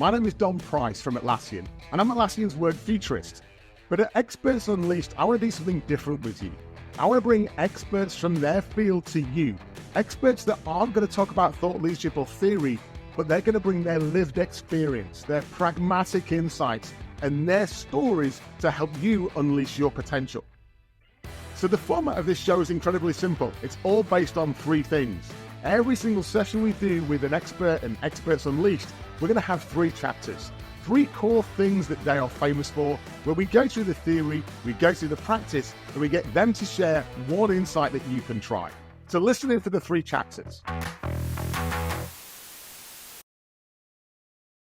My name is Don Price from Atlassian, and I'm Atlassian's word futurist. But at Experts Unleashed, I want to do something different with you. I want to bring experts from their field to you. Experts that aren't going to talk about thought leadership or theory, but they're going to bring their lived experience, their pragmatic insights, and their stories to help you unleash your potential. So the format of this show is incredibly simple. It's all based on three things. Every single session we do with an expert and Experts Unleashed, we're going to have three chapters, three core things that they are famous for, where we go through the theory, we go through the practice, and we get them to share one insight that you can try. So listen in for the three chapters.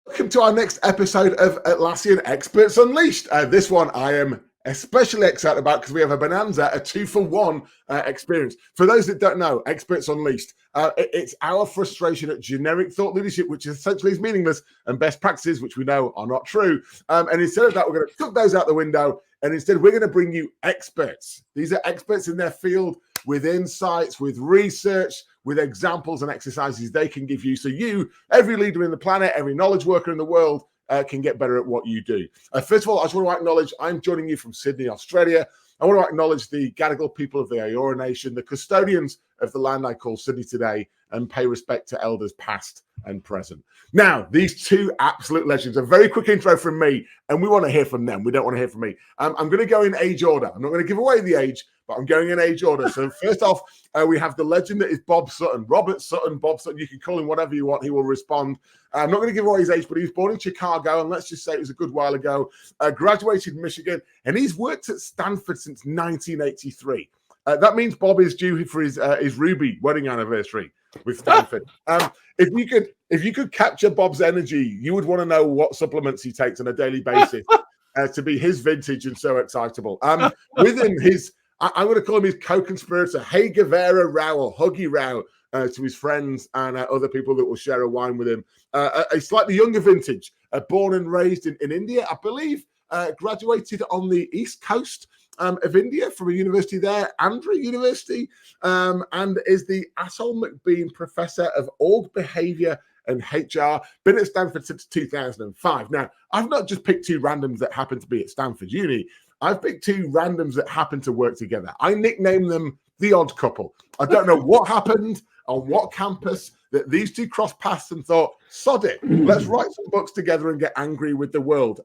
Welcome to our next episode of Atlassian Experts Unleashed. This one I am especially excited about because we have a bonanza, a 2-for-1 experience. For those that don't know, Experts Unleashed, it's our frustration at generic thought leadership, which essentially is meaningless, and best practices, which we know are not true. And instead of that, we're going to chuck those out the window, and instead we're going to bring you experts. These are experts in their field with insights, with research, with examples and exercises they can give you. So you, every leader in the planet, every knowledge worker in the world, can get better at what you do. First of all, I just want to acknowledge I'm joining you from Sydney, Australia. I want to acknowledge the Gadigal people of the Eora Nation, the custodians of the land I call Sydney today, and pay respect to elders past and present. Now, these two absolute legends, a very quick intro from me, and we want to hear from them. We don't want to hear from me. I'm going to go in age order. I'm not going to give away the age, but I'm going in age order. So first off, we have the legend that is Bob Sutton. Robert Sutton, Bob Sutton, you can call him whatever you want. He will respond. I'm not going to give away his age, but he was born in Chicago, and let's just say it was a good while ago. Graduated in Michigan, and he's worked at Stanford since 1983. That means Bob is due for his Ruby wedding anniversary with Stanford. If you could capture Bob's energy, you would want to know what supplements he takes on a daily basis to be his vintage and so excitable. Within his, I'm going to call him his co-conspirator, Hey Guevara Rao or Huggy Rao, to his friends and other people that will share a wine with him. A slightly younger vintage, born and raised in India, I believe, graduated on the East Coast of India from a university there, Andhra University, and is the Atholl McBean Professor of Org Behavior and HR, been at Stanford since 2005. Now, I've not just picked two randoms that happen to be at Stanford Uni. I've picked two randoms that happen to work together. I nickname them the odd couple. I don't know what happened on what campus that these two crossed paths and thought, sod it, let's write some books together and get angry with the world.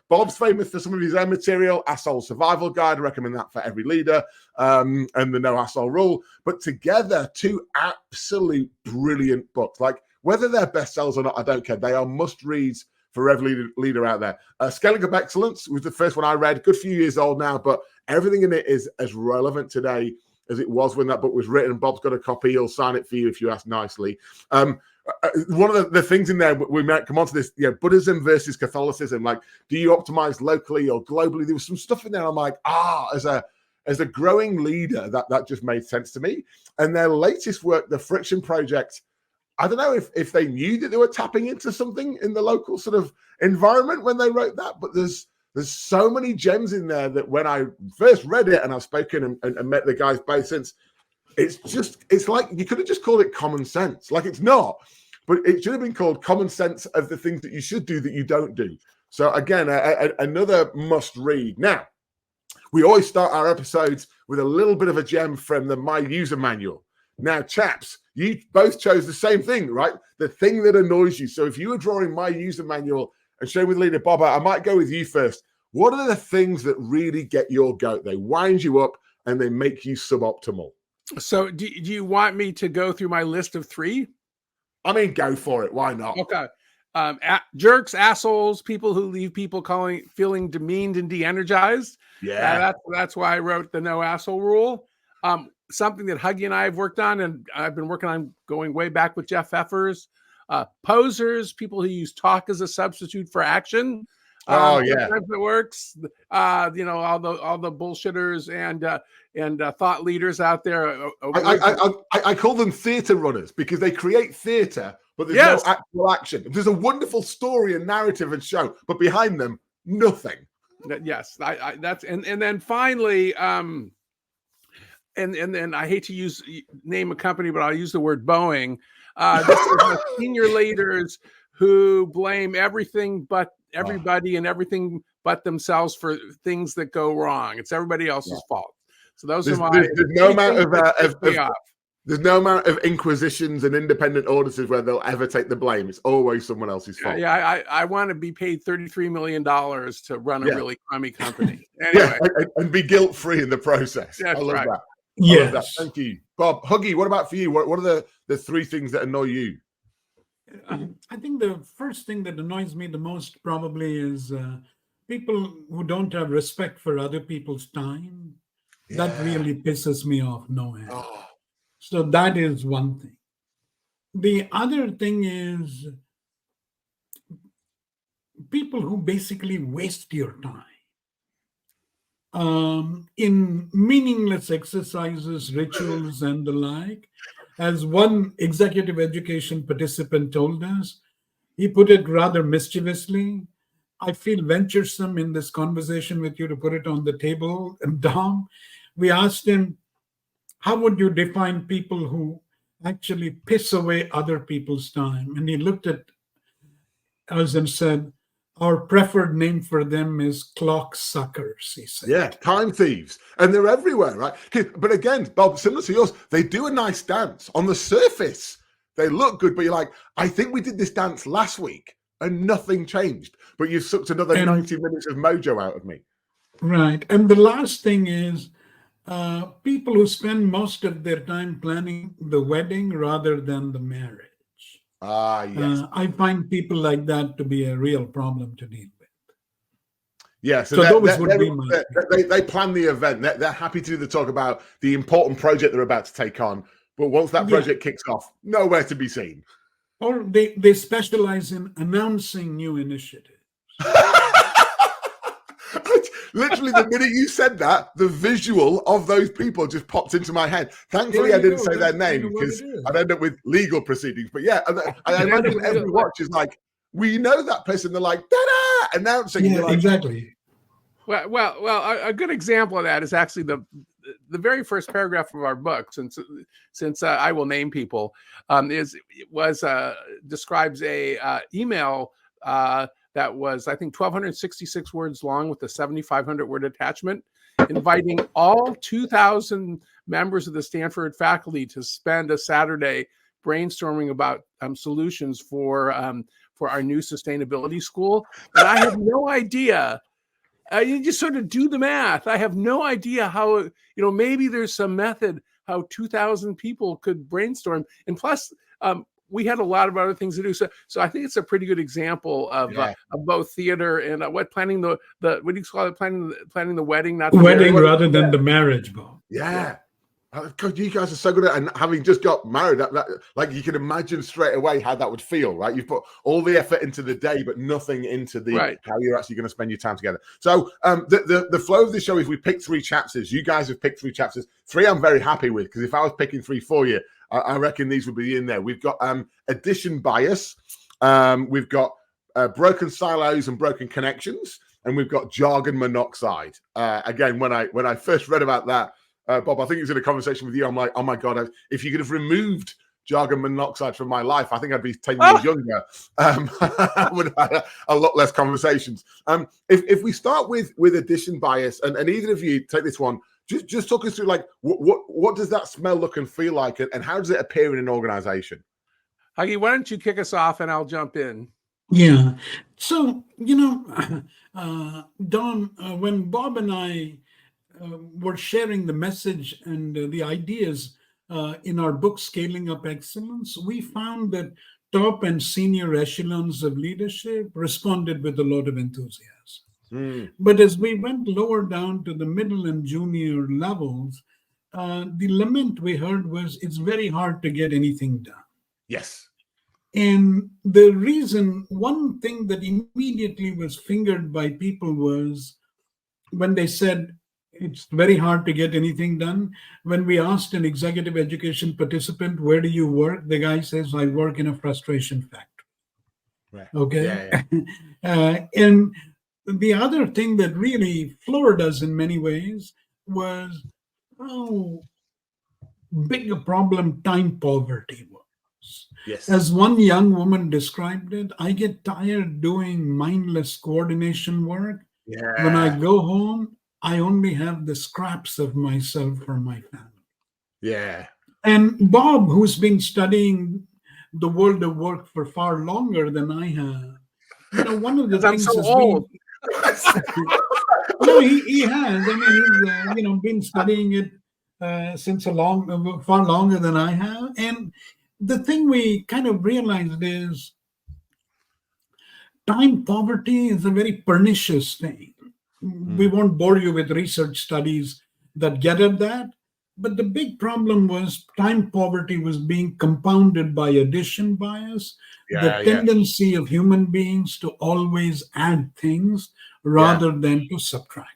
Bob's famous for some of his own material, Atholl Survival Guide, I recommend that for every leader, and the No Atholl Rule. But together, two absolute brilliant books. Like, whether they're bestsellers or not, I don't care. They are must-reads for every leader out there. Scaling Up Excellence was the first one I read, good few years old now, but everything in it is as relevant today as it was when that book was written. Bob's got a copy. He'll sign it for you if you ask nicely. One of the things in there, we might come on to this, Buddhism versus Catholicism. Like, do you optimize locally or globally? There was some stuff in there. I'm like, as a growing leader, that just made sense to me. And their latest work, the Friction Project, I don't know if they knew that they were tapping into something in the local sort of environment when they wrote that, but there's so many gems in there that when I first read it, and I've spoken and met the guys both since, it's like you could have just called it common sense. Like, it's not, but it should have been called common sense of the things that you should do that you don't do. So again, another must read. Now, we always start our episodes with a little bit of a gem from the My User Manual. Now, chaps, you both chose the same thing, right? The thing that annoys you. So if you were drawing My User Manual and share with leader Bob, I might go with you first. What are the things that really get your goat? They wind you up and they make you suboptimal. So do you want me to go through my list of three? I mean, go for it. Why not? Okay. Jerks, assholes, people who leave people feeling demeaned and de-energized. Yeah. That's why I wrote the No Asshole Rule. Something that Huggy and I have worked on, and I've been working on going way back with Jeff Pfeffers. Posers, people who use talk as a substitute for action. Sometimes it works. All the bullshitters and thought leaders out there. I call them theater runners because they create theater, but there's no actual action. There's a wonderful story and narrative and show, but behind them, nothing. Yes, that's and then finally, and then I hate to name a company, but I'll use the word Boeing. This is senior leaders who blame everything but everybody and everything but themselves for things that go wrong. It's everybody else's fault. So those are my. There's no amount of me off. there's no amount of inquisitions and independent auditors where they'll ever take the blame. It's always someone else's fault. Yeah, I want to be paid $33 million to run a really crummy company. Anyway. And be guilt-free in the process. That's I love right. that. Yes. I love that. Thank you. Bob, Huggy, what about for you? What are the three things that annoy you? I think the first thing that annoys me the most probably is people who don't have respect for other people's time. Yeah. That really pisses me off no end. Oh. So that is one thing. The other thing is people who basically waste your time in meaningless exercises, rituals, and the like. As one executive education participant told us, he put it rather mischievously. I feel venturesome in this conversation with you to put it on the table. And Dom, we asked him, how would you define people who actually piss away other people's time? And he looked at us and said, our preferred name for them is clock suckers, he said. Yeah, time thieves. And they're everywhere, right? But again, Bob, similar to yours, they do a nice dance. On the surface, they look good, but you're like, I think we did this dance last week and nothing changed. But you've sucked another 90 minutes of mojo out of me. Right. And the last thing is people who spend most of their time planning the wedding rather than the marriage. Ah, yes. I find people like that to be a real problem to deal with. Yeah, so those would be my. They plan the event. They're happy to talk about the important project they're about to take on. But once that project kicks off, nowhere to be seen. Or they specialize in announcing new initiatives. Literally, the minute you said that, the visual of those people just popped into my head. Thankfully, I didn't say their name because I'd end up with legal proceedings. But yeah, I imagine every watch is like, we know that person. They're like, ta-da! Announcing. Yeah, like, exactly. Well, a good example of that is actually the very first paragraph of our book, since I will name people, describes a email that was, I think, 1,266 words long with a 7,500 word attachment, inviting all 2,000 members of the Stanford faculty to spend a Saturday brainstorming about solutions for our new sustainability school. And I have no idea. You just sort of do the math. I have no idea how, maybe there's some method how 2,000 people could brainstorm. And plus, we had a lot of other things to do. So I think it's a pretty good example of both theater and planning the what do you call it? Planning the wedding, not the wedding marriage. rather than the marriage, Bob. Yeah. God, you guys are so good at it. And having just got married, like you can imagine straight away how that would feel, right? You've put all the effort into the day, but nothing into how you're actually going to spend your time together. So the flow of the show is we pick 3 chapters. You guys have picked 3 chapters. 3 I'm very happy with, because if I was picking 3 for you, I reckon these would be in there. We've got addition bias. We've got broken silos and broken connections. And we've got jargon monoxide. Again, when I first read about that, Bob, I think it was in a conversation with you. I'm like, oh my God, if you could have removed jargon monoxide from my life, I think I'd be 10 years younger. I would have had a lot less conversations. If we start with addition bias, and either of you take this one, just talk us through, like, what does that smell, look, and feel like, and how does it appear in an organization? Huggy, why don't you kick us off and I'll jump in? Yeah. So, Don, when Bob and I were sharing the message and the ideas in our book, Scaling Up Excellence, we found that top and senior echelons of leadership responded with a lot of enthusiasm. But as we went lower down to the middle and junior levels, the lament we heard was, it's very hard to get anything done. Yes. And the reason, one thing that immediately was fingered by people was when they said, it's very hard to get anything done. When we asked an executive education participant, where do you work? The guy says, I work in a frustration factory. Right. Okay. Yeah. And the other thing that really floored us in many ways was how big a problem time poverty was. Yes. As one young woman described it, I get tired doing mindless coordination work. When I Yeah. go home, I only have the scraps of myself for my family. Yeah. And Bob, who's been studying the world of work for far longer than I have, one of the 'Cause I'm things so has been, old. no, he has. I mean, he's been studying it since far longer than I have. And the thing we kind of realized is time poverty is a very pernicious thing. We won't bore you with research studies that get at that. But the big problem was time poverty was being compounded by addition bias, the Yeah. tendency of human beings to always add things rather than to subtract.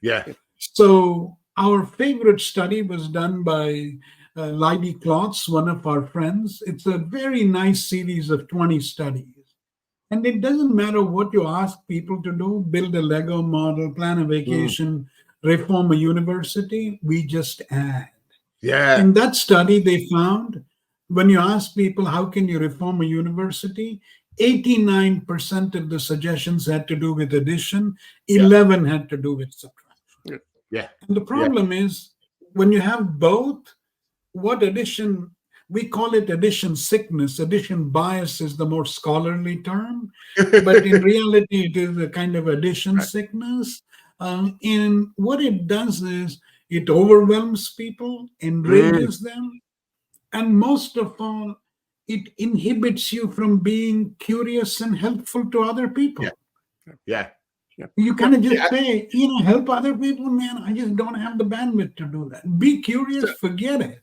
Yeah. So our favorite study was done by Lydie Klotz, one of our friends. It's a very nice series of 20 studies. And it doesn't matter what you ask people to do, build a Lego model, plan a vacation, reform a university, we just add. Yeah. In that study, they found when you ask people, how can you reform a university? 89% of the suggestions had to do with addition, 11 had to do with subtraction. Yeah. And the problem is when you have both, what addition, we call it addition sickness. Addition bias is the more scholarly term, but in reality, it is a kind of addition sickness. And what it does is it overwhelms people, enrages them, and most of all, it inhibits you from being curious and helpful to other people. Yeah. You kind of just say, help other people, man. I just don't have the bandwidth to do that. Be curious, forget it.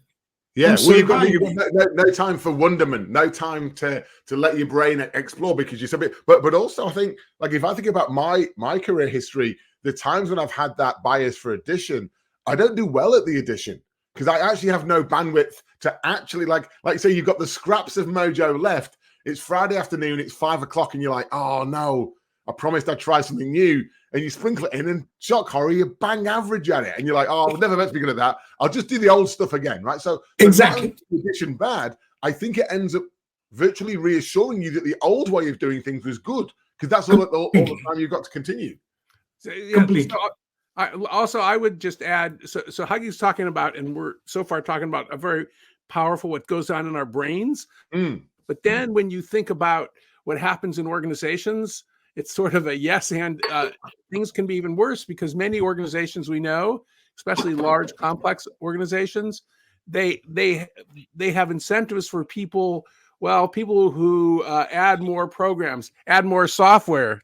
Yeah, well, you've got no time for wonderment, no time to let your brain explore because you're so big. But also, I think, like, if I think about my career history, the times when I've had that bias for addition, I don't do well at the addition because I actually have no bandwidth to actually, like say, you've got the scraps of mojo left. It's Friday afternoon, it's 5 o'clock, and you're like, oh no, I promised I'd try something new. And you sprinkle it in, and shock horror, you bang average at it. And you're like, oh, I was never meant to be good at that. I'll just do the old stuff again, right? So exactly. Addition bad, I think it ends up virtually reassuring you that the old way of doing things was good, because that's all the time you've got to continue. Completely. So I would just add, so Huggy's talking about, and we're so far talking about a very powerful what goes on in our brains. But then when you think about what happens in organizations, it's sort of a yes, and things can be even worse because many organizations we know, especially large, complex organizations, they have incentives for people. Well, people who add more programs, add more software,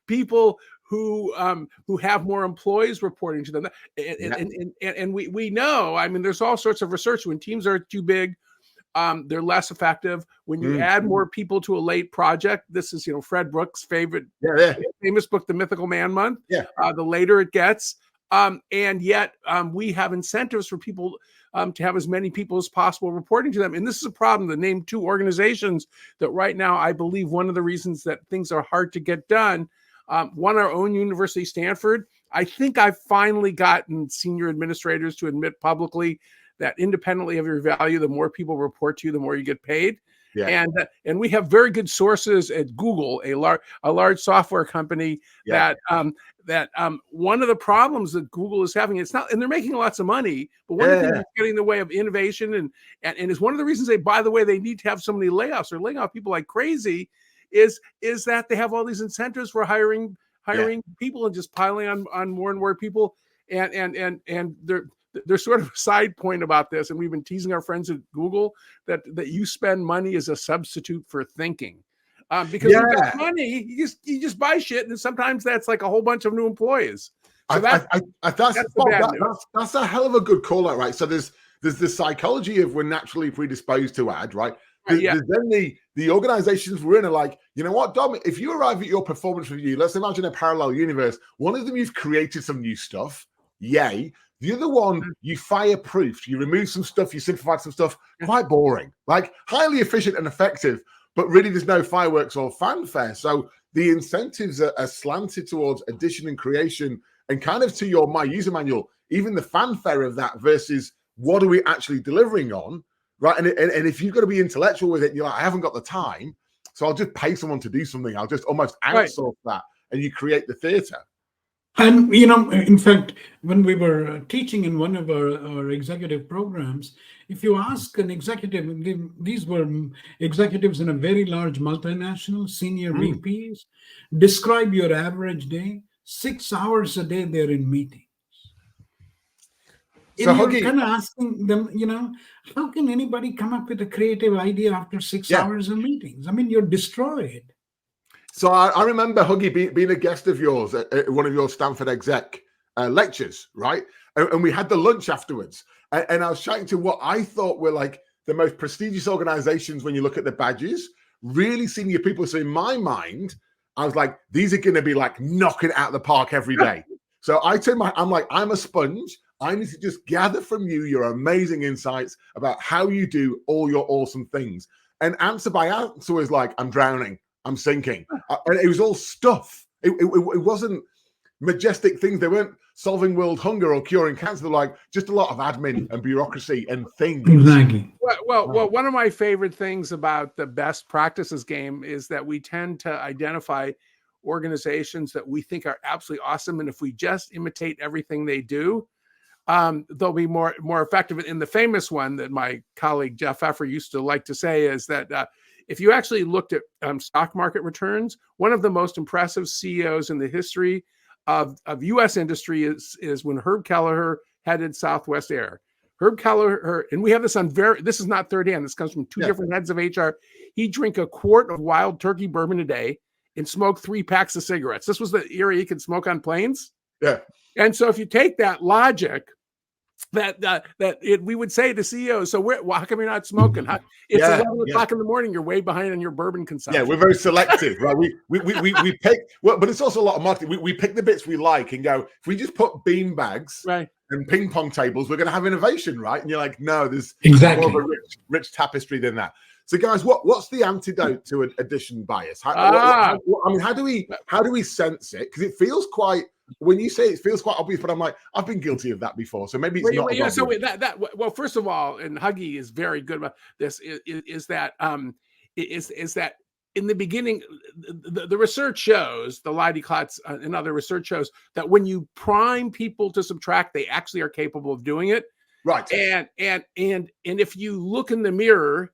people who have more employees reporting to them, and we know. I mean, there's all sorts of research. When teams are too big, they're less effective. When you add more people to a late project, this is Fred Brooks' favorite famous book, The Mythical Man Month. The later it gets, and yet we have incentives for people to have as many people as possible reporting to them. And this is a problem. To name two organizations that right now, I believe one of the reasons that things are hard to get done. One, our own university, Stanford. I think I've finally gotten senior administrators to admit publicly that independently of your value, the more people report to you, the more you get paid. And we have very good sources at Google, a large software company, that one of the problems that Google is having, it's not, and they're making lots of money, but one of the things that's getting in the way of innovation and is one of the reasons they need to have so many layoffs or laying off people like crazy is that they have all these incentives for hiring people and just piling on more and more people. And there's sort of a side point about this, and we've been teasing our friends at Google that you spend money as a substitute for thinking, because you've got money, you just buy shit, and sometimes that's like a whole bunch of new employees. So that's a hell of a good call out, right? So there's the psychology of we're naturally predisposed to add, right? There's then the organizations we're in are like, you know what, Dom, if you arrive at your performance review, let's imagine a parallel universe. One of them, you've created some new stuff. Yay. The other one, you fireproofed, you removed some stuff, you simplified some stuff, quite boring, like highly efficient and effective, but really there's no fireworks or fanfare. So the incentives are slanted towards addition and creation, and kind of to my user manual, even the fanfare of that versus what are we actually delivering on, right? And if you've got to be intellectual with it, you're like, I haven't got the time, so I'll just pay someone to do something. I'll just almost outsource that, and you create the theater. And, in fact, when we were teaching in one of our executive programs, if you ask an executive, these were executives in a very large multinational, senior VPs, describe your average day, 6 hours a day they're in meetings. So and you're Huggy, kind of asking them, how can anybody come up with a creative idea after 6 hours of meetings? I mean, you're destroyed. So I remember, Huggy, being a guest of yours at one of your Stanford exec lectures, right? And we had the lunch afterwards. And I was chatting to what I thought were like the most prestigious organizations when you look at the badges, really senior people. So in my mind, I was like, these are going to be like knocking it out of the park every day. So I'm like, I'm a sponge. I need to just gather from you your amazing insights about how you do all your awesome things. And answer by answer was like, I'm drowning. I'm sinking. And it was all stuff. It wasn't majestic things. They weren't solving world hunger or curing cancer. They're like just a lot of admin and bureaucracy and things. Exactly. Well, one of my favorite things about the best practices game is that we tend to identify organizations that we think are absolutely awesome. And if we just imitate everything they do, they'll be more effective. And the famous one that my colleague Jeff Pfeffer used to like to say is that if you actually looked at stock market returns, one of the most impressive CEOs in the history of U.S. industry is when Herb Kelleher headed Southwest Air. Herb Kelleher, and we have this on this is not third hand. This comes from two different heads of HR. He'd drink a quart of wild turkey bourbon a day and smoke 3 packs of cigarettes. This was the era he could smoke on planes. Yeah. And so if you take that logic, we would say to CEOs, so how come you're not smoking? It's 11 o'clock in the morning. You're way behind on your bourbon consumption. Yeah, we're very selective, right? We pick, well, but it's also a lot of marketing. We pick the bits we like and go, if we just put bean bags and ping pong tables, we're going to have innovation, right? And you're like, no, there's more of a rich tapestry than that. So, guys, what's the antidote to an addition bias? How do we sense it? Because it feels quite. When you say it feels quite obvious, but I'm like, I've been guilty of that before. So maybe it's not. Well, first of all, and Huggy is very good about this, is that in the beginning, the research shows, the Leidy-Klotz and other research shows that when you prime people to subtract, they actually are capable of doing it. Right. And if you look in the mirror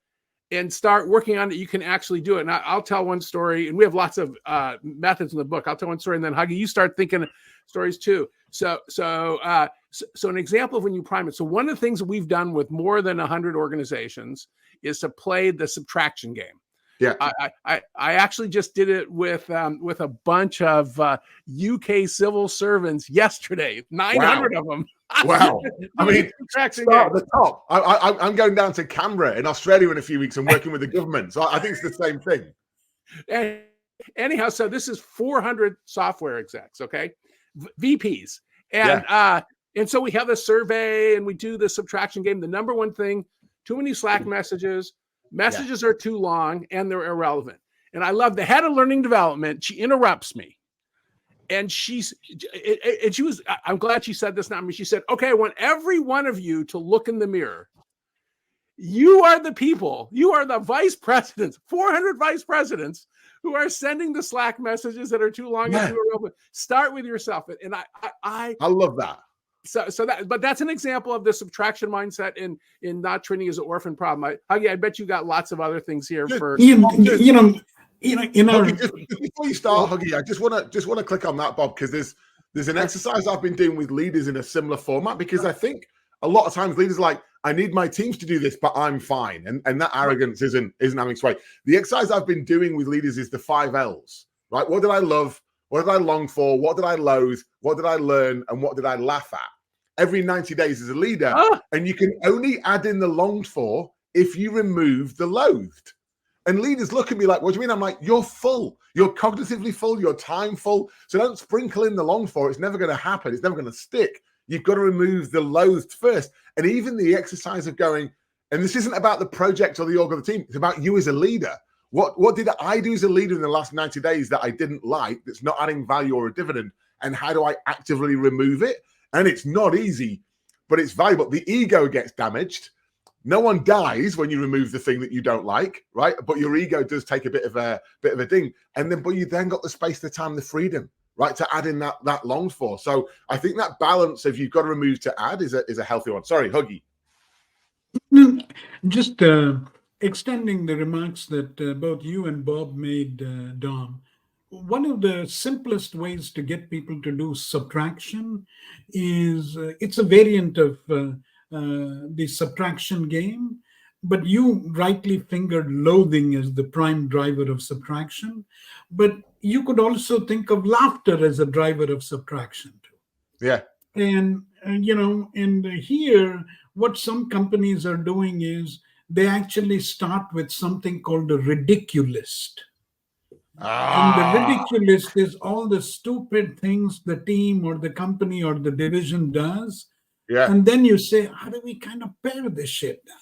and start working on it, you can actually do it. And I'll tell one story, and we have lots of methods in the book. I'll tell one story, and then Huggy, you start thinking stories too. So an example of when you prime it. So one of the things that we've done with more than 100 organizations is to play the subtraction game. Yeah, I actually just did it with a bunch of UK civil servants yesterday. 900 of them. Wow. I mean, start at the top. I'm going down to Canberra in Australia in a few weeks and working with the government. So I think it's the same thing. And anyhow, so this is 400 software execs, okay? VPs. And so we have a survey and we do the subtraction game. The number one thing, too many Slack messages. Messages are too long and they're irrelevant. And I love the head of learning development. She interrupts me. And I'm glad she said this, not me. She said, okay, I want every one of you to look in the mirror. You are the people, you are the vice presidents, 400 vice presidents who are sending the Slack messages that are too long and too irrelevant. Start with yourself. And I love that. But that's an example of the subtraction mindset in not treating as an orphan problem. Huggy, I bet you got lots of other things here for Huggy, just before you start, Huggy, I just want to click on that, Bob, because there's an exercise I've been doing with leaders in a similar format, because I think a lot of times leaders are like, I need my teams to do this, but I'm fine, and that arrogance isn't having sway. The exercise I've been doing with leaders is the 5 L's, right? What did I love? What did I long for? What did I loathe? What did I learn? And what did I laugh at? Every 90 days as a leader, and you can only add in the longed for if you remove the loathed. And leaders look at me like, what do you mean? I'm like, you're full. You're cognitively full. You're time full. So don't sprinkle in the longed for. It's never going to happen. It's never going to stick. You've got to remove the loathed first. And even the exercise of going, and this isn't about the project or the org or the team. It's about you as a leader. What did I do as a leader in the last 90 days that I didn't like, that's not adding value or a dividend? And how do I actively remove it? And it's not easy, but it's valuable. The ego gets damaged. no one dies when you remove the thing that you don't like, right? But your ego does take a bit of a ding, but you then got the space, the time, the freedom, right, to add in that longed for. So I think that balance of you've got to remove to add is a healthy one. Sorry, Huggy. Just extending the remarks that both you and Bob made, Dom. One of the simplest ways to get people to do subtraction is it's a variant of the subtraction game, but you rightly fingered loathing as the prime driver of subtraction. But you could also think of laughter as a driver of subtraction too. Yeah. And here, what some companies are doing is they actually start with something called a Ridicu-List. And the Ridicu-List is all the stupid things the team or the company or the division does. Yeah. And then you say, how do we kind of pare this shit down?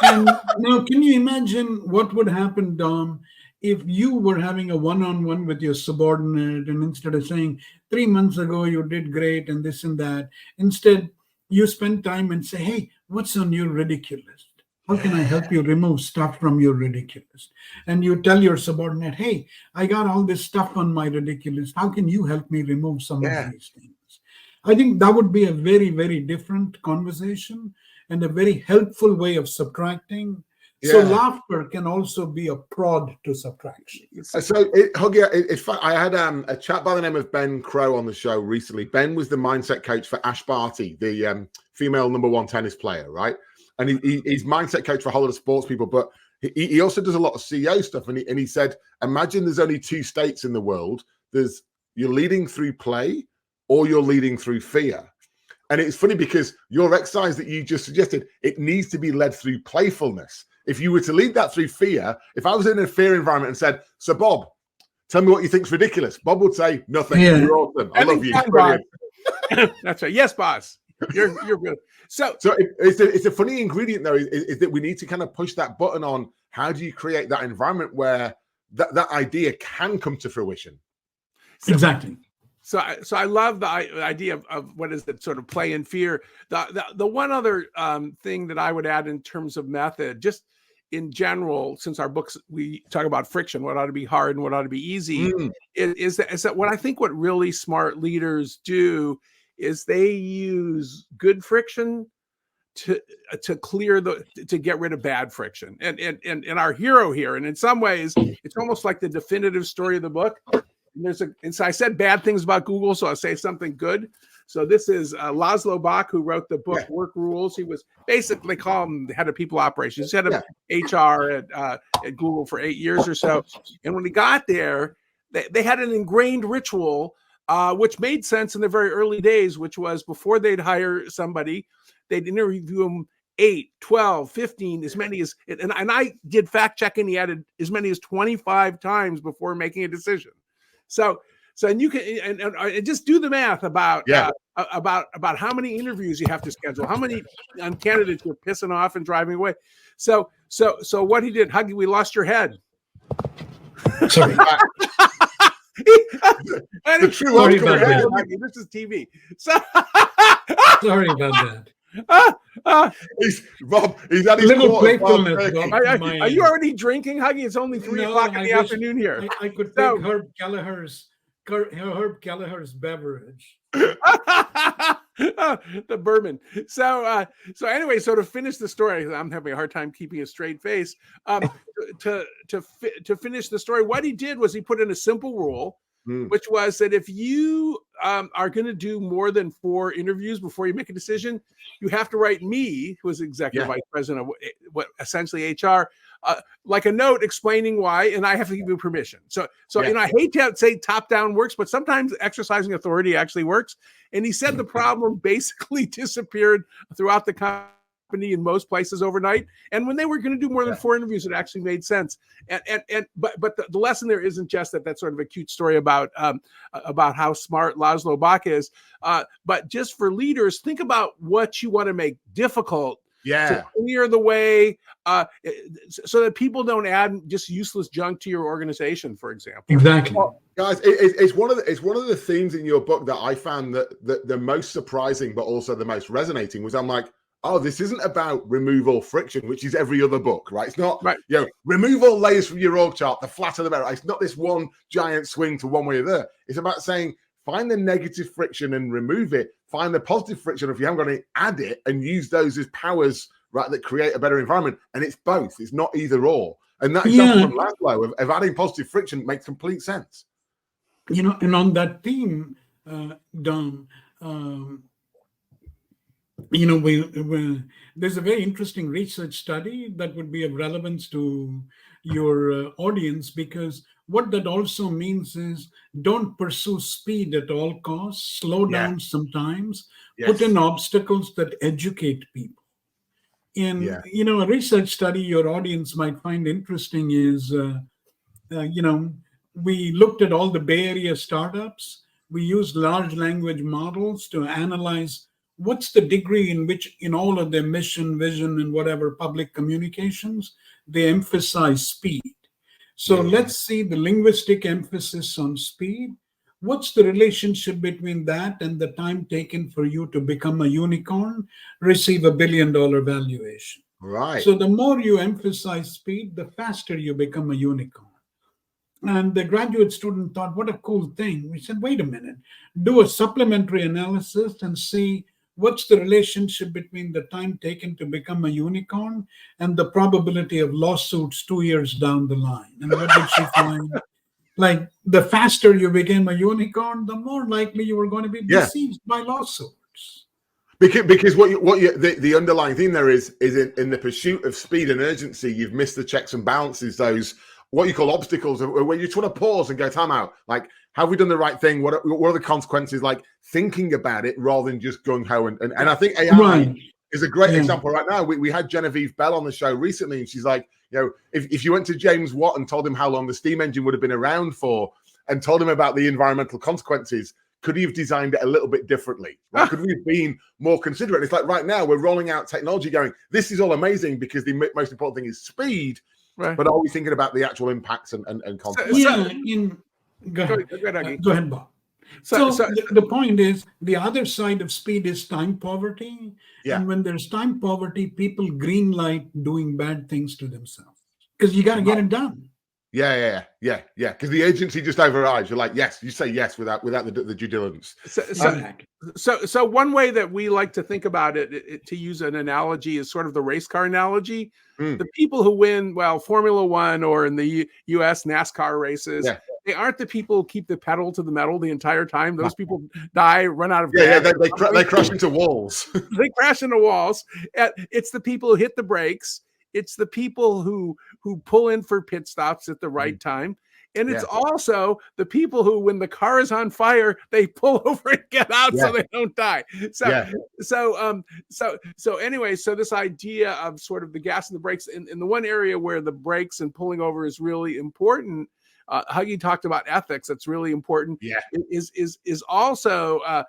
And now, can you imagine what would happen, Dom, if you were having a one-on-one with your subordinate, and instead of saying 3 months ago you did great and this and that, instead you spend time and say, hey, what's on your Ridicu-List? How can I help you remove stuff from your Ridicu-List? And you tell your subordinate, hey, I got all this stuff on my Ridicu-List. How can you help me remove some of these things? I think that would be a very, very different conversation and a very helpful way of subtracting. Yeah. So laughter can also be a prod to subtraction. So, Huggy, it's fun. I had a chat by the name of Ben Crow on the show recently. Ben was the mindset coach for Ash Barty, the female #1 tennis player, right? And he's mindset coach for a whole lot of sports people, but he also does a lot of CEO stuff. And he said, imagine there's only 2 states in the world. There's you're leading through play or you're leading through fear. And it's funny because your exercise that you just suggested, it needs to be led through playfulness. If you were to lead that through fear, if I was in a fear environment and said, so Bob, tell me what you think's ridiculous, Bob would say, nothing. Yeah. You're awesome. I love you. That's right. Yes, boss. You're good. So it's a funny ingredient, though, is that we need to kind of push that button on how do you create that environment where that idea can come to fruition. Exactly. So I love the idea of what is that sort of play and fear. The one other thing that I would add in terms of method, just in general, since our books, we talk about friction, what ought to be hard and what ought to be easy, is that what I think what really smart leaders do is they use good friction to clear to get rid of bad friction. And our hero here, and in some ways, it's almost like the definitive story of the book. And so I said bad things about Google, so I'll say something good. So this is Laszlo Bock, who wrote the book Work Rules. He was basically called the head of people operations, head of HR at Google for 8 years or so. And when he got there, they had an ingrained ritual, which made sense in the very early days, which was before they'd hire somebody, they'd interview them 8, 12, 15, as many as, and I did fact checking. He added as many as 25 times before making a decision. So and you can and just do the math about how many interviews you have to schedule, how many candidates you're pissing off and driving away. So what he did, Huggy, we lost your head. Sorry. Sorry about that. This is TV. Sorry about that. He's had his little playfulness. Are you already drinking, Huggy? It's only 3 o'clock in the afternoon here. I could take Herb Kelleher's beverage. The bourbon. So anyway, so to finish the story, I'm having a hard time keeping a straight face. To finish the story, what he did was he put in a simple rule, which was that if you are going to do more than 4 interviews before you make a decision, you have to write me, who is executive vice president of what essentially HR, like a note explaining why, and I have to give you permission. So I hate to say top down works, but sometimes exercising authority actually works. And he said the problem basically disappeared throughout the company in most places overnight. And when they were going to do more than 4 interviews, it actually made sense. But the lesson there isn't just that sort of a cute story about how smart Laszlo Bock is, but just for leaders, think about what you want to make difficult. To clear the way so that people don't add just useless junk to your organization, for example. Exactly. Well, guys, it's one of the themes in your book that I found that the most surprising but also the most resonating was I'm like, oh, this isn't about remove all friction, which is every other book, right? It's not, Right. Remove all layers from your org chart, the flatter the better. It's not this one giant swing to one way or the other. It's about saying, find the negative friction and remove it. Find the positive friction. If you haven't got any, add it and use those as powers, right, that create a better environment. And it's both. It's not either or. And that example from Laszlo of adding positive friction makes complete sense. And on that theme, Dom, there's a very interesting research study that would be of relevance to your audience, because what that also means is don't pursue speed at all costs, slow down sometimes, put in obstacles that educate people. And, a research study your audience might find interesting is, we looked at all the Bay Area startups. We used large language models to analyze what's the degree in which, in all of their mission, vision, and whatever public communications, they emphasize speed. So let's see the linguistic emphasis on speed. What's the relationship between that and the time taken for you to become a unicorn, receive $1 billion valuation? Right. So the more you emphasize speed, the faster you become a unicorn. And the graduate student thought, what a cool thing. We said, wait a minute, do a supplementary analysis and see what's the relationship between the time taken to become a unicorn and the probability of lawsuits 2 years down the line. And what did she find? Like, the faster you became a unicorn, the more likely you were going to be besieged by lawsuits. Because the underlying theme there is in the pursuit of speed and urgency, you've missed the checks and balances, those what you call obstacles, where you just want to pause and go, time out. Like, have we done the right thing? What are the consequences? Like, thinking about it rather than just going home. And I think AI is a great example right now. We had Genevieve Bell on the show recently, and she's like, if you went to James Watt and told him how long the steam engine would have been around for and told him about the environmental consequences, could he have designed it a little bit differently? Right? Could we have been more considerate? It's like right now we're rolling out technology going, this is all amazing because the most important thing is speed. Right. But are we thinking about the actual impacts and consequences? Go ahead, Bob. So the point is, the other side of speed is time poverty. Yeah. And when there's time poverty, people green light doing bad things to themselves because you got to get it done. Yeah. Because the agency just overrides. You're like, yes, you say yes without the due diligence. So one way that we like to think about it, to use an analogy, is sort of the race car analogy. The people who win, Formula One or in the U.S. NASCAR races, they aren't the people who keep the pedal to the metal the entire time. Those people die, run out of gas. They crash into walls. They crash into walls. It's the people who hit the brakes. It's the people who pull in for pit stops at the right time. And it's also the people who, when the car is on fire, they pull over and get out so they don't die. So this idea of sort of the gas and the brakes in the one area where the brakes and pulling over is really important. Huggy talked about ethics. That's really important. Yeah, is also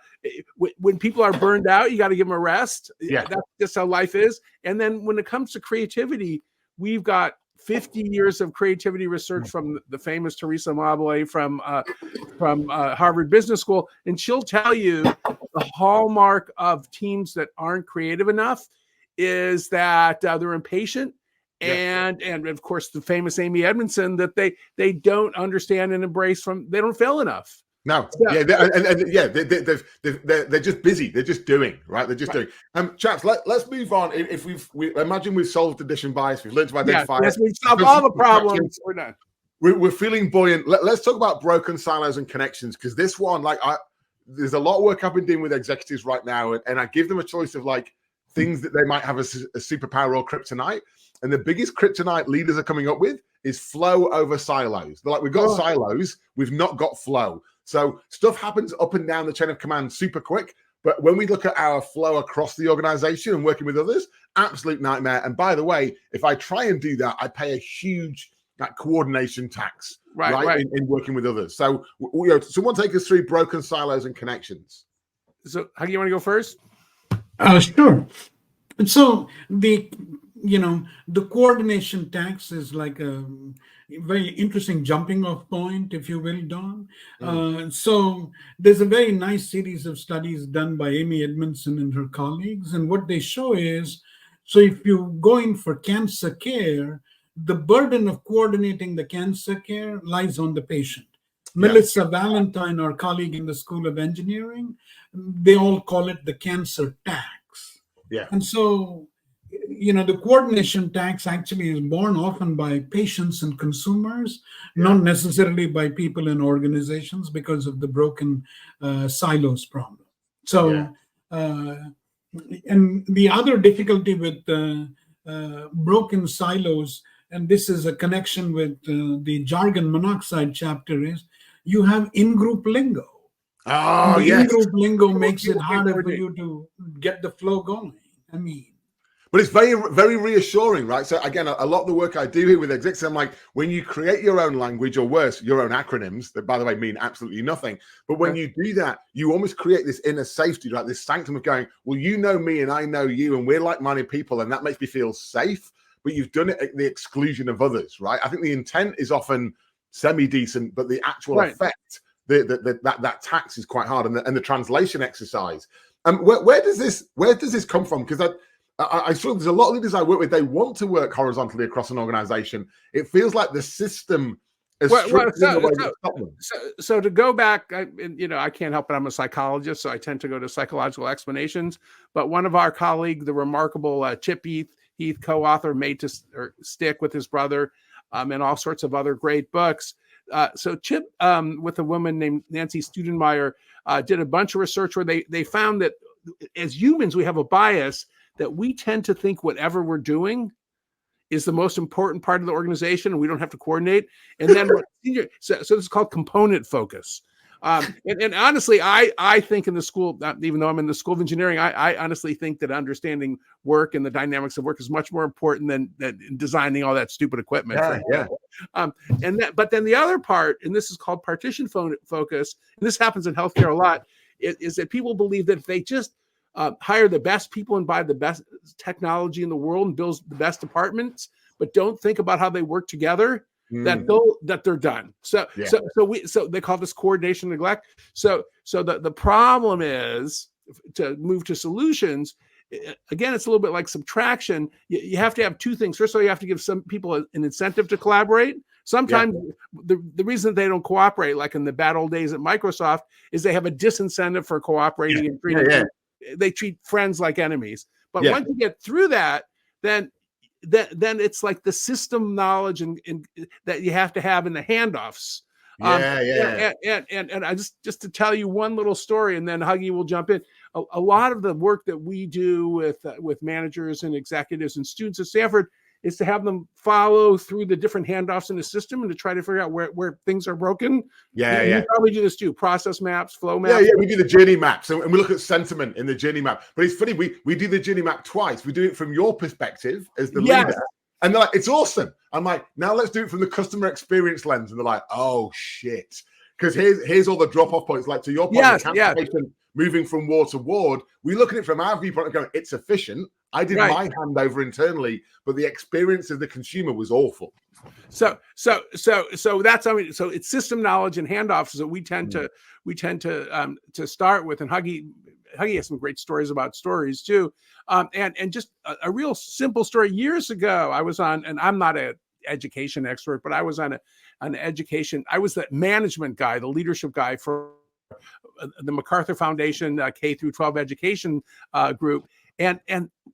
when people are burned out, you got to give them a rest. Yeah, that's just how life is. And then when it comes to creativity, we've got 50 years of creativity research from the famous Teresa Amabile from Harvard Business School, and she'll tell you the hallmark of teams that aren't creative enough is that they're impatient. And of course, the famous Amy Edmondson, that they don't understand and embrace they don't fail enough. No, they're just busy. They're just doing, right? They're just doing. Chaps, let's move on. If we imagine we've solved addition bias, we've learned to identify it. We've solved all the problems. We're done. We're feeling buoyant. Let's talk about broken silos and connections, because this one, there's a lot of work I've been doing with executives right now, and I give them a choice of things that they might have as a superpower or kryptonite. And the biggest kryptonite leaders are coming up with is flow over silos. They're like, we've got silos, we've not got flow. So stuff happens up and down the chain of command super quick. But when we look at our flow across the organization and working with others, absolute nightmare. And by the way, if I try and do that, I pay a huge coordination tax in working with others. So someone take us through broken silos and connections. So how do you want to go first? Sure. So the the coordination tax is like a very interesting jumping off point, if you will, Don. So there's a very nice series of studies done by Amy Edmondson and her colleagues. And what they show is, so if you go in for cancer care, the burden of coordinating the cancer care lies on the patient. Melissa Valentine, our colleague in the School of Engineering, they all call it the cancer tax. And so, the coordination tax actually is borne often by patients and consumers, not necessarily by people and organizations, because of the broken silos problem. So, and the other difficulty with broken silos, and this is a connection with the Jargon Monoxide chapter, is you have in-group lingo. Oh, In-group lingo makes it harder for you to get the flow going. But it's very, very reassuring, right? So again, a lot of the work I do here with execs, I'm like, when you create your own language, or worse, your own acronyms, that by the way mean absolutely nothing. But when you do that, you almost create this inner safety, like this sanctum of going, well, you know me and I know you, and we're like-minded people, and that makes me feel safe. But you've done it at the exclusion of others, right? I think the intent is often semi-decent, but the actual effect, that tax is quite hard, and the translation exercise. Where does this come from? Because I saw there's a lot of leaders I work with, they want to work horizontally across an organization. It feels like the system is so to go back, I can't help it. I'm a psychologist, so I tend to go to psychological explanations. But one of our colleagues, the remarkable Chip Heath, co-author, Made to Stick with his brother, and all sorts of other great books. So Chip, with a woman named Nancy Studenmeyer, did a bunch of research where they found that as humans, we have a bias that we tend to think whatever we're doing is the most important part of the organization, and we don't have to coordinate. And then, so this is called component focus. And honestly, I think in the school, even though I'm in the School of Engineering, I honestly think that understanding work and the dynamics of work is much more important than designing all that stupid equipment. But then the other part, and this is called partition focus, and this happens in healthcare a lot, is that people believe that if they just hire the best people and buy the best technology in the world and build the best departments, but don't think about how they work together, that they're done. So they call this coordination neglect. So the problem is, to move to solutions, again, it's a little bit like subtraction. You have to have two things. First of all, you have to give some people an incentive to collaborate. Sometimes the reason they don't cooperate, like in the bad old days at Microsoft, is they have a disincentive for cooperating and treating they treat friends like enemies. But once you get through that, then it's like the system knowledge and that you have to have in the handoffs. And I just to tell you one little story, and then Huggy will jump in. A lot of the work that we do with managers and executives and students at Stanford is to have them follow through the different handoffs in the system and to try to figure out where things are broken. You probably do this too. Process maps, flow maps. We do the journey maps, and we look at sentiment in the journey map. But it's funny, we do the journey map twice. We do it from your perspective as the leader, and they're like, it's awesome. I'm like, now let's do it from the customer experience lens, and they're like, oh shit, because here's all the drop off points. Like to your point, moving from ward to ward, we look at it from our viewpoint and go, it's efficient. I did my handover internally, but the experience of the consumer was awful. So that's so it's system knowledge and handoffs that we tend to start with. And Huggy has some great stories about stories too. And just a real simple story. Years ago, I was on, and I'm not an education expert, but I was on an education. I was the management guy, the leadership guy for the MacArthur Foundation K through 12 education group. And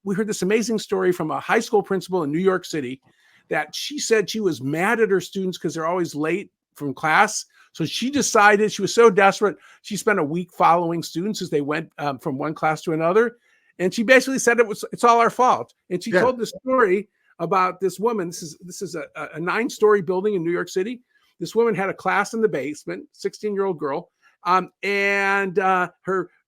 we heard this amazing story from a high school principal in New York City that she said she was mad at her students because they're always late from class. So she decided, she was so desperate, she spent a week following students as they went from one class to another. And she basically said it's all our fault. And she told the story about this woman. This is a 9-story building in New York City. This woman had a class in the basement, 16-year-old girl. And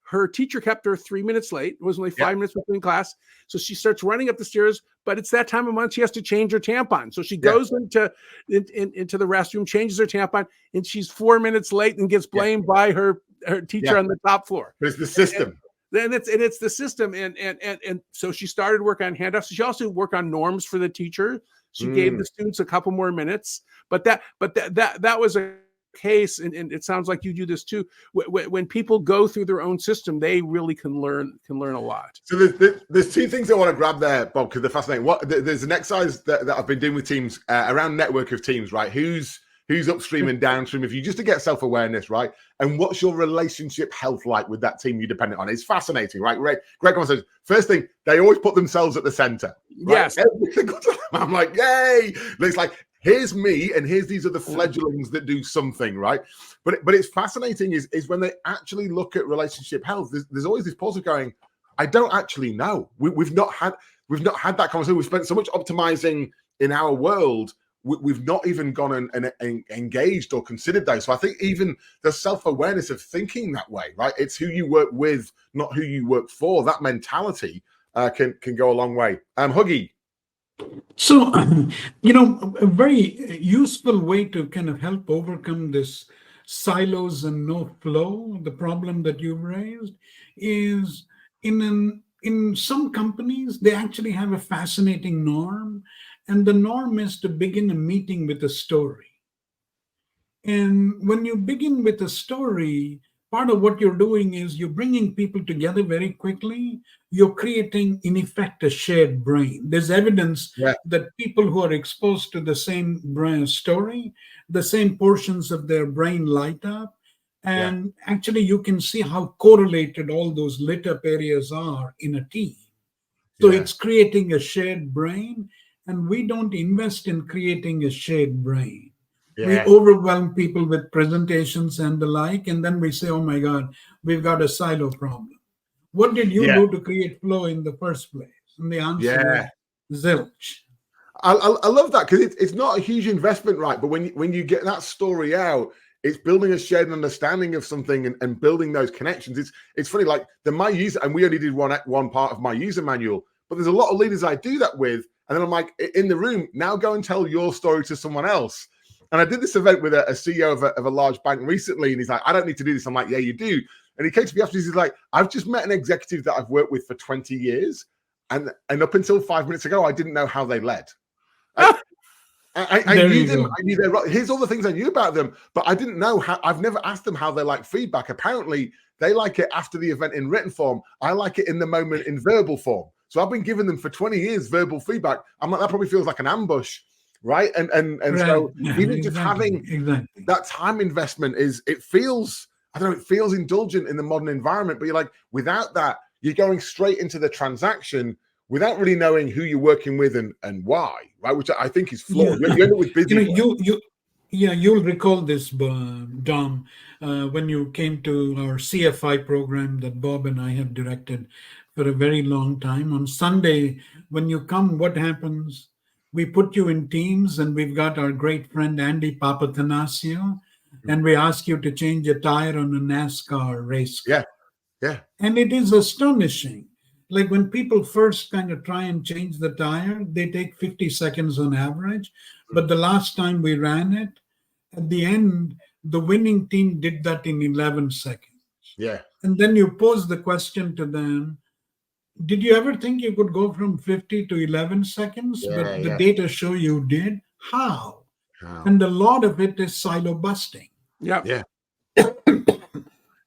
her teacher kept her 3 minutes late. It was only 5 minutes between class. So she starts running up the stairs, but it's that time of month she has to change her tampon. So she goes into the restroom, changes her tampon, and she's 4 minutes late and gets blamed by her teacher on the top floor. But it's the system. Then it's the system, and so she started work on handoffs. She also worked on norms for the teacher. She gave the students a couple more minutes, but that was a case, and it sounds like you do this too. When people go through their own system, they really can learn a lot. So there's two things I want to grab there, Bob, because they're fascinating. There's an exercise that I've been doing with teams around network of teams, right? Who's upstream and downstream, if you just to get self-awareness, right? And what's your relationship health like with that team you're dependent on? It's fascinating, right? Great conversation. First thing, they always put themselves at the center. Right? Yes. Every single time. I'm like, yay! It's like, here's me, and here's these other fledglings that do something, right? But it's fascinating is when they actually look at relationship health, there's always this pause of going, I don't actually know. We've not had that conversation. We've spent so much optimizing in our world. We've not even gone and engaged or considered those. So I think even the self-awareness of thinking that way, right? It's who you work with, not who you work for. That mentality can go a long way. Huggy. So, a very useful way to kind of help overcome this silos and no flow, the problem that you've raised, is in some companies, they actually have a fascinating norm. And the norm is to begin a meeting with a story. And when you begin with a story, part of what you're doing is you're bringing people together very quickly. You're creating, in effect, a shared brain. There's evidence that people who are exposed to the same brain story, the same portions of their brain light up. And actually, you can see how correlated all those lit up areas are in a team. So it's creating a shared brain. And we don't invest in creating a shared brain. We overwhelm people with presentations and the like, and then we say, oh my God, we've got a silo problem. What did you do to create flow in the first place? And the answer is zilch. I love that, because it's not a huge investment, right? But when you get that story out, it's building a shared understanding of something and building those connections. It's funny, like my user, and we only did one part of my user manual, but there's a lot of leaders I do that with. And then I'm like, in the room, now go and tell your story to someone else. And I did this event with a CEO of a large bank recently, and he's like, I don't need to do this. I'm like, yeah, you do. And he came to me after, he's like, I've just met an executive that I've worked with for 20 years. And up until 5 minutes ago, I didn't know how they led. I knew them. I knew here's all the things I knew about them, but I didn't know how. I've never asked them how they like feedback. Apparently, they like it after the event in written form. I like it in the moment in verbal form. So I've been giving them for 20 years verbal feedback. I'm like, that probably feels like an ambush, right? And so even just having that time investment it feels, I don't know, it feels indulgent in the modern environment, but you're like, without that, you're going straight into the transaction without really knowing who you're working with and why, right? Which I think is flawed. You end up with busy. You'll recall this, Dom, when you came to our CFI program that Bob and I have directed for a very long time. On Sunday, when you come, what happens? We put you in teams, and we've got our great friend Andy Papatanasio, and we ask you to change a tire on a NASCAR race car. Yeah. And it is astonishing. Like when people first kind of try and change the tire, they take 50 seconds on average. But the last time we ran it, at the end, the winning team did that in 11 seconds. Yeah. And then you pose the question to them, did you ever think you could go from 50 to 11 seconds? But the data show you did. How? And a lot of it is silo busting. Yeah.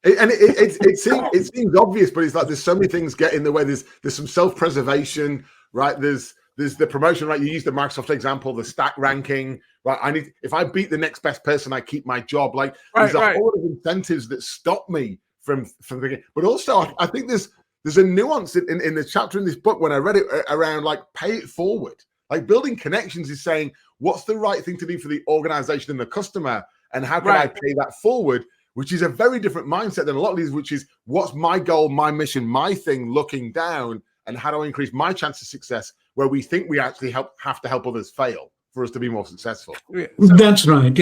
It seems obvious, but it's like there's so many things get in the way. There's some self-preservation, right? There's the promotion, right? You use the Microsoft example, the stack ranking, right? If I beat the next best person, I keep my job. Like there's a whole lot of incentives that stop me from the beginning. But also, I think there's a nuance in the chapter in this book when I read it around like pay it forward. Like building connections is saying what's the right thing to do for the organization and the customer, and how can I pay that forward? Which is a very different mindset than a lot of these, which is what's my goal, my mission, my thing, looking down, and how do I increase my chance of success, where we think we actually have to help others fail for us to be more successful. That's right,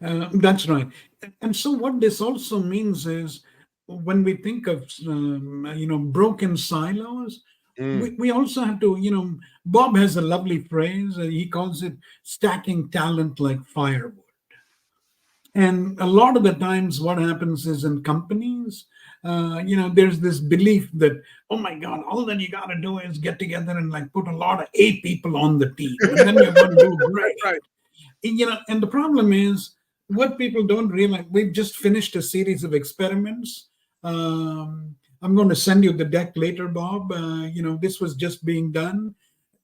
that's right. And so what this also means is when we think of, broken silos, we also have to, Bob has a lovely phrase, he calls it stacking talent like firewood. And a lot of the times what happens is in companies, there's this belief that, oh my God, all that you got to do is get together and like put a lot of A people on the team, and then you're going to do great. Right. And the problem is what people don't realize. We've just finished a series of experiments. I'm going to send you the deck later, Bob. This was just being done.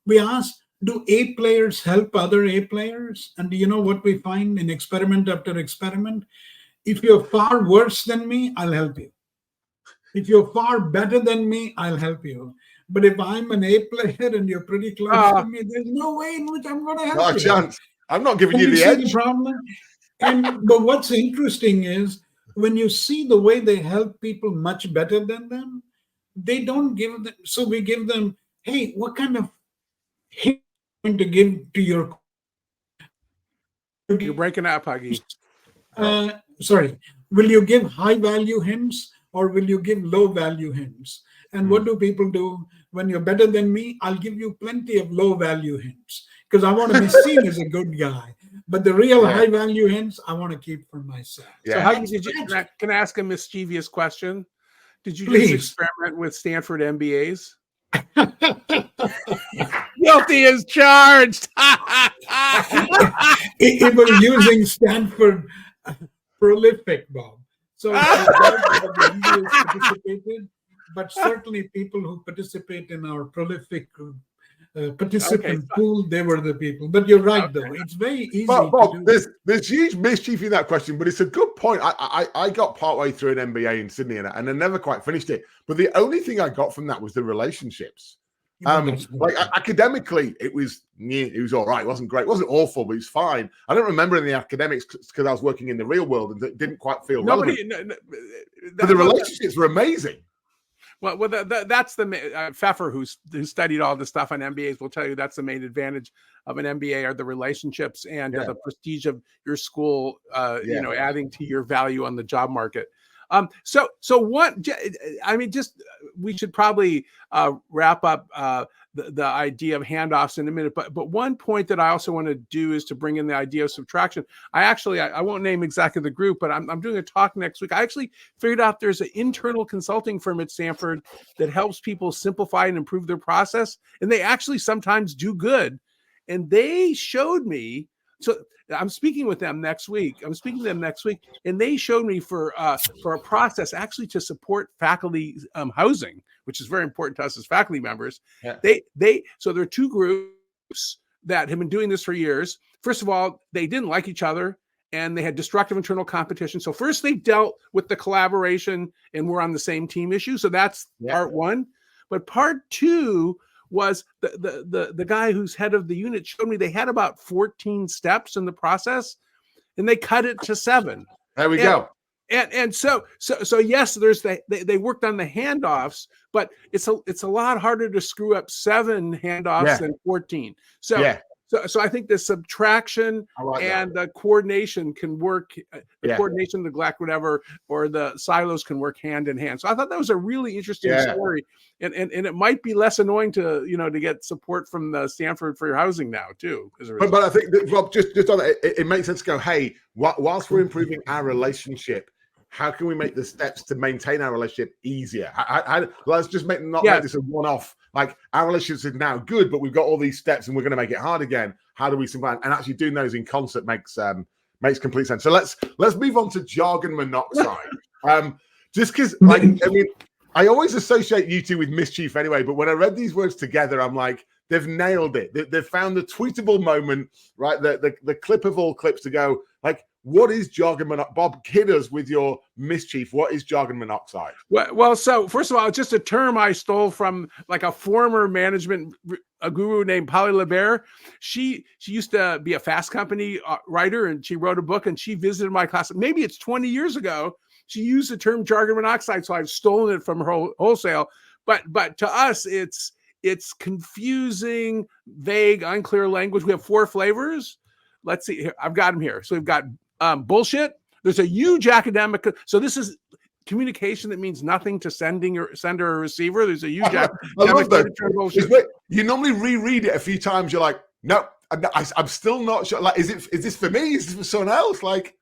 We asked, do A players help other A players? And do you know what we find in experiment after experiment? If you're far worse than me, I'll help you. If you're far better than me, I'll help you. But if I'm an A player and you're pretty close to me, there's no way in which I'm going to help you. Not a chance. I'm not giving you the see edge. The problem? But what's interesting is when you see the way they help people much better than them, they don't give them. So we give them, hey, what kind of hint are you going to give to your? You're breaking up, Huggy. Sorry. Will you give high value hints or will you give low value hints? And what do people do? When you're better than me, I'll give you plenty of low value hints because I want to be seen as a good guy. But the real high value hints, I want to keep for myself. So Huggy, can I ask a mischievous question? Did you Please. just experiment with Stanford MBAs? Guilty as charged. It was using Stanford prolific, Bob. So MBAs participated, but certainly people who participate in our prolific participant pool, they were the people. But you're right, though. It's very easy Bob, to do. there's huge mischief in that question, but it's a good point. I got partway through an MBA in Sydney and I never quite finished it. But the only thing I got from that was the relationships. Academically, it was all right. It wasn't great. It wasn't awful, but it was fine. I don't remember any academics because I was working in the real world and it didn't quite feel relevant. But the relationships were amazing. Well, that's the Pfeffer who studied all this stuff on MBAs will tell you that's the main advantage of an MBA are the relationships and the prestige of your school, adding to your value on the job market. So what? I mean, just we should probably wrap up the idea of handoffs in a minute. But one point that I also want to do is to bring in the idea of subtraction. I won't name exactly the group, but I'm doing a talk next week. I actually figured out there's an internal consulting firm at Stanford that helps people simplify and improve their process, and they actually sometimes do good. And they showed me. So I'm speaking with them next week. And they showed me for a process actually to support faculty housing, which is very important to us as faculty members. Yeah. So there are two groups that have been doing this for years. First of all, they didn't like each other and they had destructive internal competition. So first they dealt with the collaboration and we're on the same team issue. So that's part one. But part two was the guy who's head of the unit showed me they had about 14 steps in the process and they cut it to 7. There we go. And so yes, there's they worked on the handoffs, but it's a lot harder to screw up 7 handoffs than 14. So I think the subtraction and the coordination can work. The coordination, the GLAC, whatever, or the silos can work hand in hand. So I thought that was a really interesting story, and it might be less annoying to get support from the Stanford for your housing now too. But I think that, Rob, just on that, it makes sense to go, hey, whilst we're improving our relationship, how can we make the steps to maintain our relationship easier? Let's just make this a one-off. Like our relationship is now good, but we've got all these steps and we're going to make it hard again. How do we simplify? And actually doing those in concert makes complete sense. So let's move on to jargon monoxide. Just because, I always associate you two with mischief anyway. But when I read these words together, I'm like, they've nailed it. They've found the tweetable moment, right? The clip of all clips to go like. What is jargon monoxide? Bob, hit us with your mischief. What is jargon monoxide? Well, so first of all, it's just a term I stole from like a former management guru named Polly LeBaire. She used to be a Fast Company writer, and she wrote a book, and she visited my class. Maybe it's 20 years ago. She used the term jargon monoxide, so I've stolen it from her wholesale. But to us, it's confusing, vague, unclear language. We have 4 flavors. Let's see here. I've got them here. So we've got bullshit. There's a huge academic. So this is communication that means nothing to sender or receiver. There's a huge academic bullshit. You normally reread it a few times. You're like, no, I'm still not sure. Like, is this for me? Is this for someone else? Like,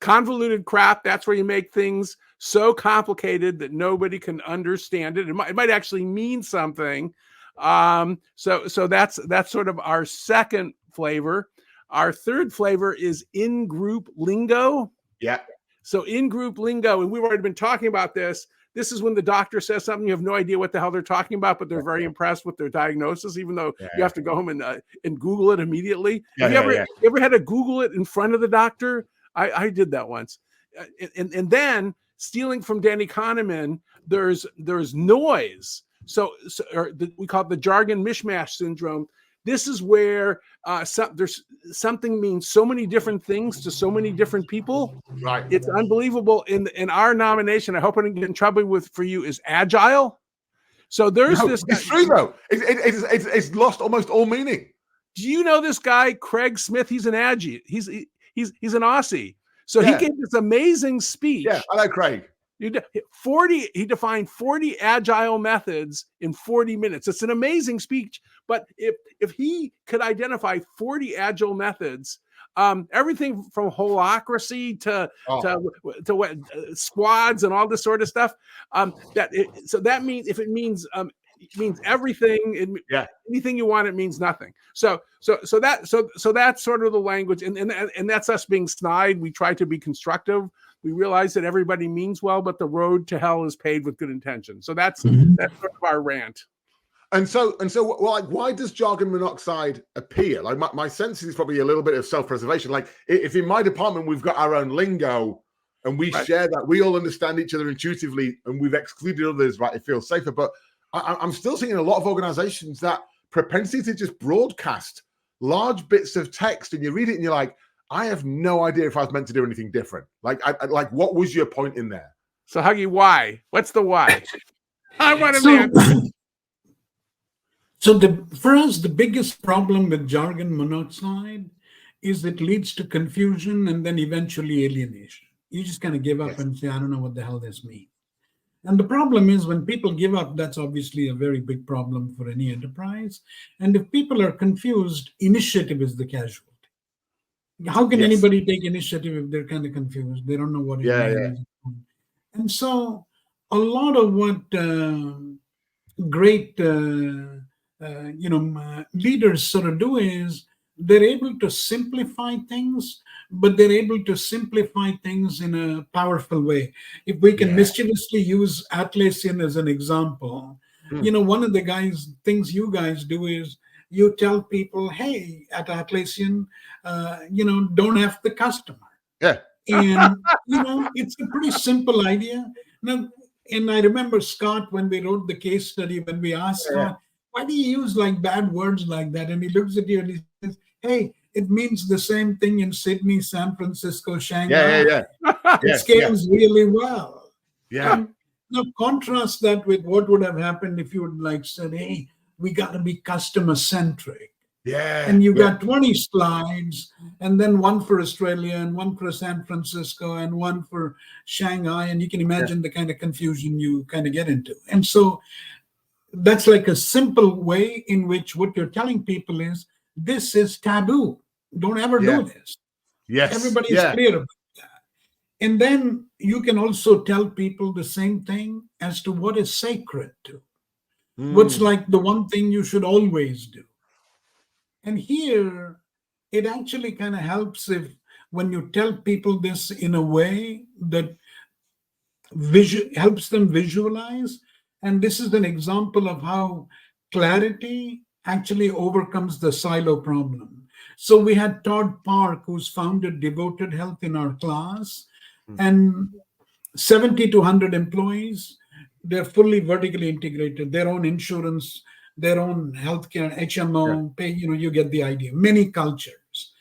Convoluted crap, that's where you make things so complicated that nobody can understand it. It might actually mean something. So that's sort of our second flavor. Our third flavor is in-group lingo. Yeah. So in-group lingo, and we've already been talking about this. This is when the doctor says something, you have no idea what the hell they're talking about, but they're very impressed with their diagnosis, even though you have to go home and Google it immediately. Have you ever had to Google it in front of the doctor? I did that once. And then stealing from Danny Kahneman, there's noise. So we call it the jargon mishmash syndrome. This is where there's something means so many different things to so many different people. Right. It's unbelievable. In our nomination, I hope I didn't get in trouble for you, is agile. So there's this. It's true though. It's lost almost all meaning. Do you know this guy, Craig Smith? He's an Aggie. He's an Aussie. So he gave this amazing speech. Yeah, I know Craig. He defined 40 agile methods in 40 minutes. It's an amazing speech. But if he could identify 40 agile methods, everything from holacracy to squads and all this sort of stuff, that means if it means everything, anything you want, it means nothing. So that's sort of the language, and that's us being snide. We try to be constructive. We realize that everybody means well, but the road to hell is paved with good intention. So that's sort of our rant. And so, well, like, why does jargon monoxide appear? Like, my sense is probably a little bit of self-preservation. Like, if in my department we've got our own lingo and we share that, we all understand each other intuitively, and we've excluded others, right? It feels safer. But I'm still seeing in a lot of organizations that propensity to just broadcast large bits of text, and you read it and you're like, I have no idea if I was meant to do anything different. Like, what was your point in there? So, Huggy, why? What's the why? I want to answer. So for us, the biggest problem with jargon monoxide is it leads to confusion and then eventually alienation. You just kind of give up and say, I don't know what the hell this means. And the problem is when people give up, that's obviously a very big problem for any enterprise. And if people are confused, initiative is the casualty. How can anybody take initiative if they're kind of confused? They don't know what it is. And so a lot of what great leaders sort of do is they're able to simplify things, but they're able to simplify things in a powerful way. If we can mischievously use Atlassian as an example, one of the things you guys do is you tell people, hey, at Atlassian, don't have the customer. Yeah. And, it's a pretty simple idea. Now, and I remember Scott, when we wrote the case study, when we asked Scott, why do you use like bad words like that? And he looks at you and he says, hey, it means the same thing in Sydney, San Francisco, Shanghai. It scales really well. Yeah. Now contrast that with what would have happened if you would like said, hey, we got to be customer centric. Yeah. And you got 20 slides, and then one for Australia, and one for San Francisco, and one for Shanghai. And you can imagine the kind of confusion you kind of get into. And so that's like a simple way in which what you're telling people is, this is taboo. Don't ever do this. Yes. Everybody is clear about that. And then you can also tell people the same thing as to what is sacred to. What's like the one thing you should always do. And here, it actually kind of helps when you tell people this in a way that helps them visualize. And this is an example of how clarity actually overcomes the silo problem. So we had Todd Park, who's founded Devoted Health in our class, and 70 to 100 employees. They're fully vertically integrated, their own insurance, their own healthcare, HMO, pay, you get the idea, many cultures.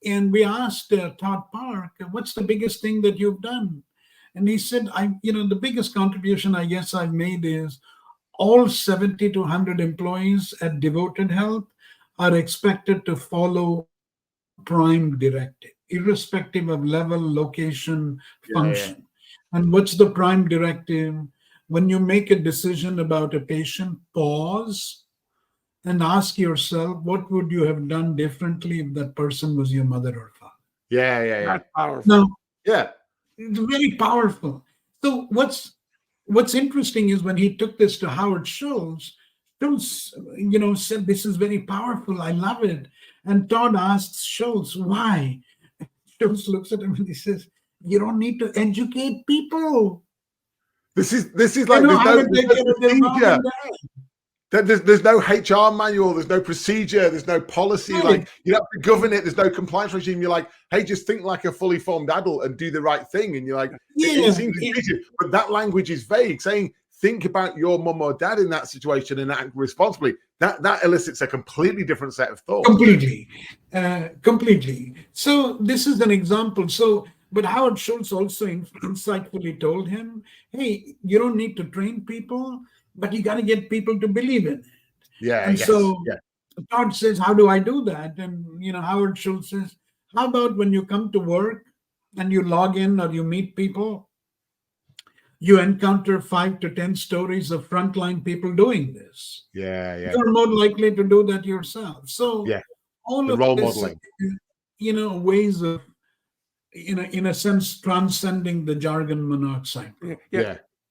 And we asked Todd Park, what's the biggest thing that you've done? And he said, the biggest contribution I guess I've made is all 70 to 100 employees at Devoted Health are expected to follow prime directive, irrespective of level, location, function. And what's the prime directive? When you make a decision about a patient, pause and ask yourself, what would you have done differently if that person was your mother or father? Yeah. That's powerful. Now, Yeah. It's very powerful. So what's interesting is when he took this to Howard Schultz, said this is very powerful. I love it. And Todd asks Schultz, why? Schultz looks at him and he says, you don't need to educate people. This is like there's no procedure. There's no HR manual, there's no procedure, there's no policy. Right. Like, you have to govern it. There's no compliance regime. You're like, hey, just think like a fully formed adult and do the right thing. And you're like, it seems easy, but that language is vague. Saying think about your mum or dad in that situation and act responsibly. That elicits a completely different set of thoughts. Completely. So this is an example. But Howard Schultz also insightfully told him, hey, you don't need to train people, but you got to get people to believe in it. Todd says, how do I do that? And, Howard Schultz says, how about when you come to work and you log in or you meet people, you encounter 5 to 10 stories of frontline people doing this. You're more likely to do that yourself. So all the of role this, modeling. ways of, in a sense, transcending the jargon monoxide.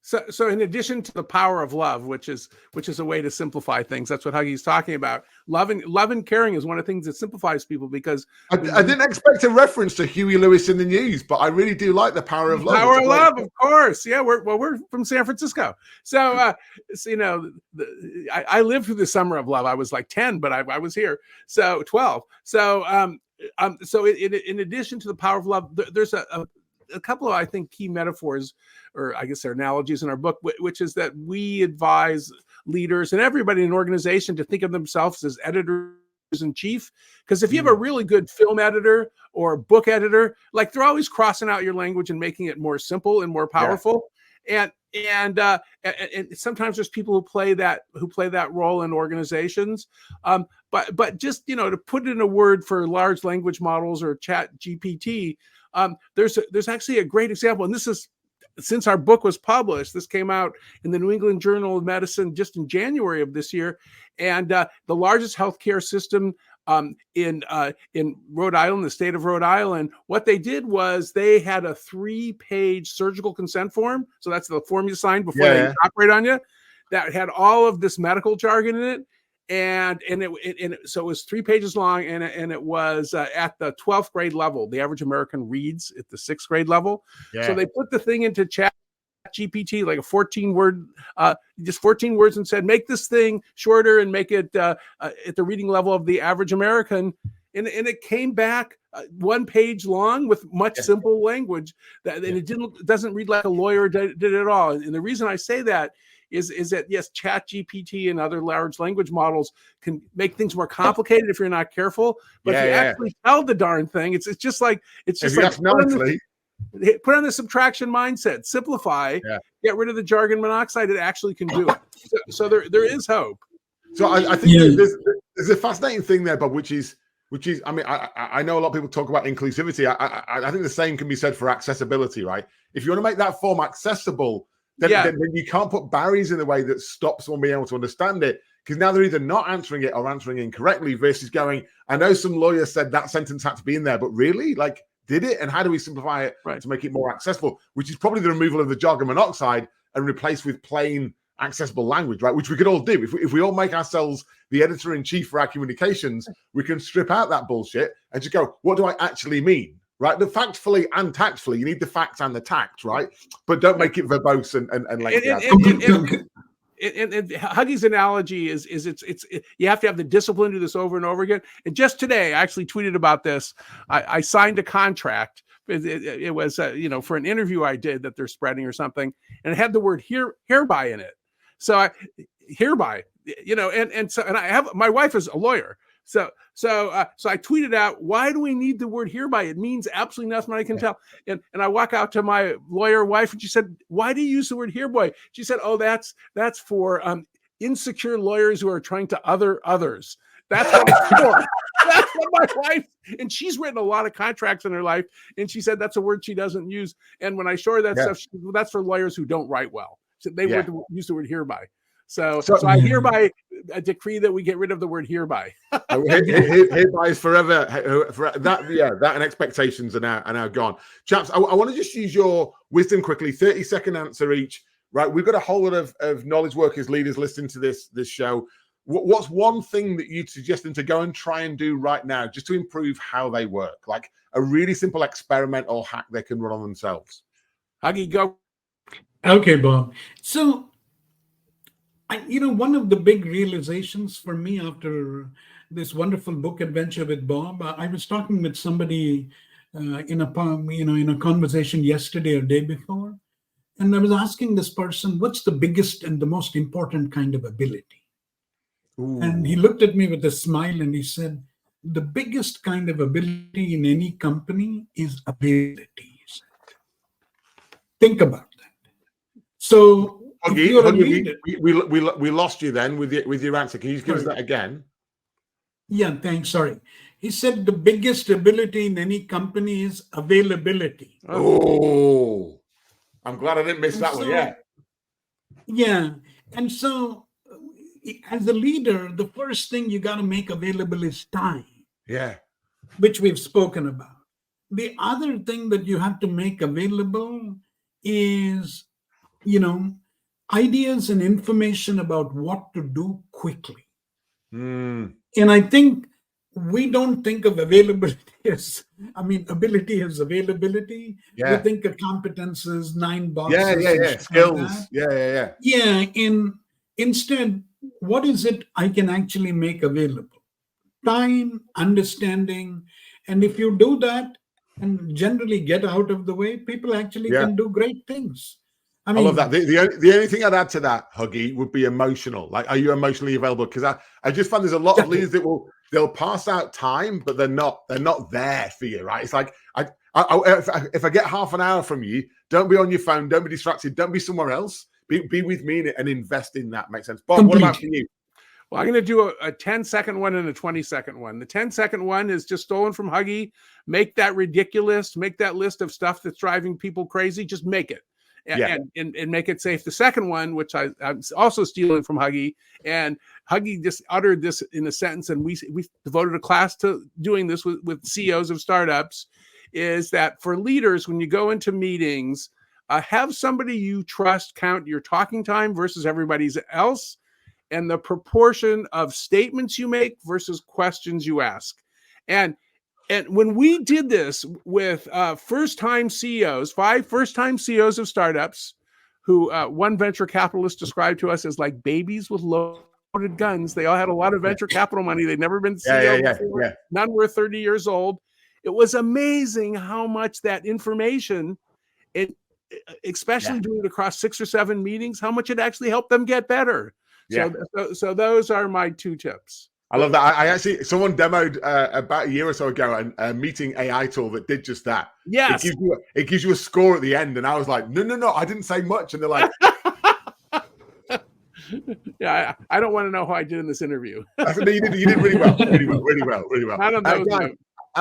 So in addition to the power of love, which is a way to simplify things, that's what Huggy's talking about. Love and caring is one of the things that simplifies people, because I didn't expect a reference to Huey Lewis in the News, but I really do like the power of love. Power of love, of course. Yeah, we're from San Francisco, so I lived through the summer of love. I was like 10, but I was here, so 12. So in addition to the power of love, there's a couple of, I think, key metaphors, or I guess they're analogies in our book, which is that we advise leaders and everybody in an organization to think of themselves as editors in chief. Because if you have a really good film editor or book editor, like, they're always crossing out your language and making it more simple and more powerful. And sometimes there's people who play that role in organizations. But just, to put it in a word for large language models or Chat GPT, there's actually a great example, and this is, since our book was published, this came out in the New England Journal of Medicine just in January of this year, and the largest healthcare system in Rhode Island, the state of Rhode Island, what they did was they had a 3-page surgical consent form. So that's the form you sign before they operate on you, that had all of this medical jargon in it. So it was 3 pages long, and it was at the 12th grade level. The average American reads at the 6th grade level. So they put the thing into Chat GPT, like a 14-word, just 14 words, and said, make this thing shorter and make it at the reading level of the average American. And it came back 1 page long with much simple language, and it doesn't read like a lawyer did it at all. And the reason I say that is that, yes, Chat GPT and other large language models can make things more complicated if you're not careful. But if you actually tell the darn thing, it's just like put on the subtraction mindset, simplify, get rid of the jargon monoxide. It actually can do it. So there is hope. So I think there's a fascinating thing there, Bob, which is, I mean, I know a lot of people talk about inclusivity. I think the same can be said for accessibility, right? If you want to make that form accessible, then you can't put barriers in the way that stops someone being able to understand it, because now they're either not answering it or answering incorrectly, versus going, I know some lawyer said that sentence had to be in there, but really, like, did it? And how do we simplify it to make it more accessible? Which is probably the removal of the jargon monoxide and replace with plain accessible language, right? Which we could all do. If we all make ourselves the editor-in-chief for our communications, we can strip out that bullshit and just go, what do I actually mean? Right, the factfully and tactfully, you need the facts and the tact, right? But don't make it verbose and lengthy. And Huggy's analogy is it's you have to have the discipline to do this over and over again. And just today, I actually tweeted about this. I signed a contract. It was for an interview I did that they're spreading or something, and it had the word hereby in it. So I have, my wife is a lawyer. So I tweeted out, why do we need the word hereby? It means absolutely nothing I can tell. And I walk out to my lawyer wife, and she said, why do you use the word hereby? She said, oh, that's for insecure lawyers who are trying to other others. That's what it's for. That's what my wife, and she's written a lot of contracts in her life, and she said that's a word she doesn't use. And when I show her that stuff, she said, well, that's for lawyers who don't write well. So they would use the word hereby. So I hereby a decree that we get rid of the word hereby. Hereby is forever. That and expectations are now gone. Chaps, I want to just use your wisdom quickly. 30-second answer each. Right, we've got a whole lot of knowledge workers, leaders listening to this show. What's one thing that you'd suggest them to go and try and do right now just to improve how they work? Like a really simple experiment or hack they can run on themselves. Huggy, go. Okay, Bob. So, one of the big realizations for me after this wonderful book adventure with Bob, I was talking with somebody in a conversation yesterday or day before, and I was asking this person, what's the biggest and the most important kind of ability? Ooh. And he looked at me with a smile and he said, the biggest kind of ability in any company is availability. Think about that. So, Huggy, we lost you then with your answer. Can you just give us that again? Yeah, thanks. Sorry. He said the biggest ability in any company is availability. Oh, I'm glad I didn't miss that one. Yeah. Yeah. And so as a leader, the first thing you got to make available is time. Yeah. Which we've spoken about. The other thing that you have to make available is, ideas and information about what to do quickly. And I think we don't think of availability as, ability as availability. Yeah. We think of competences, 9 boxes. Yeah. Skills. Like yeah. Instead, what is it I can actually make available? Time, understanding. And if you do that and generally get out of the way, people actually can do great things. I love that. The only thing I'd add to that, Huggy, would be emotional. Like, are you emotionally available? Because I just find there's a lot of leaders that they'll pass out time, but they're not there for you, right? It's like if I get half an hour from you, don't be on your phone, don't be distracted, don't be somewhere else. Be with me and invest in that. Makes sense. Bob, what about for you? Well, I'm going to do a 10-second one and a 20-second one. The 10-second one is just stolen from Huggy. Make that Ridicu-List. Make that list of stuff that's driving people crazy. Just make it. And make it safe. The second one, which I'm also stealing from Huggy, and Huggy just uttered this in a sentence, and we devoted a class to doing this with CEOs of startups, is that for leaders, when you go into meetings, have somebody you trust count your talking time versus everybody else, and the proportion of statements you make versus questions you ask. And when we did this with first-time CEOs, 5 first-time CEOs of startups, who one venture capitalist described to us as like babies with loaded guns. They all had a lot of venture capital money. They'd never been CEO before. Yeah. None were 30 years old. It was amazing how much that information, especially doing it across 6 or 7 meetings, how much it actually helped them get better. Yeah. So those are my 2 tips. I love that. I actually, someone demoed about a year or so ago a meeting AI tool that did just that. Yes. It gives you a score at the end. And I was like, no, I didn't say much. And they're like, yeah, I don't want to know how I did in this interview. I said, no, you did really well. Really well. I don't know.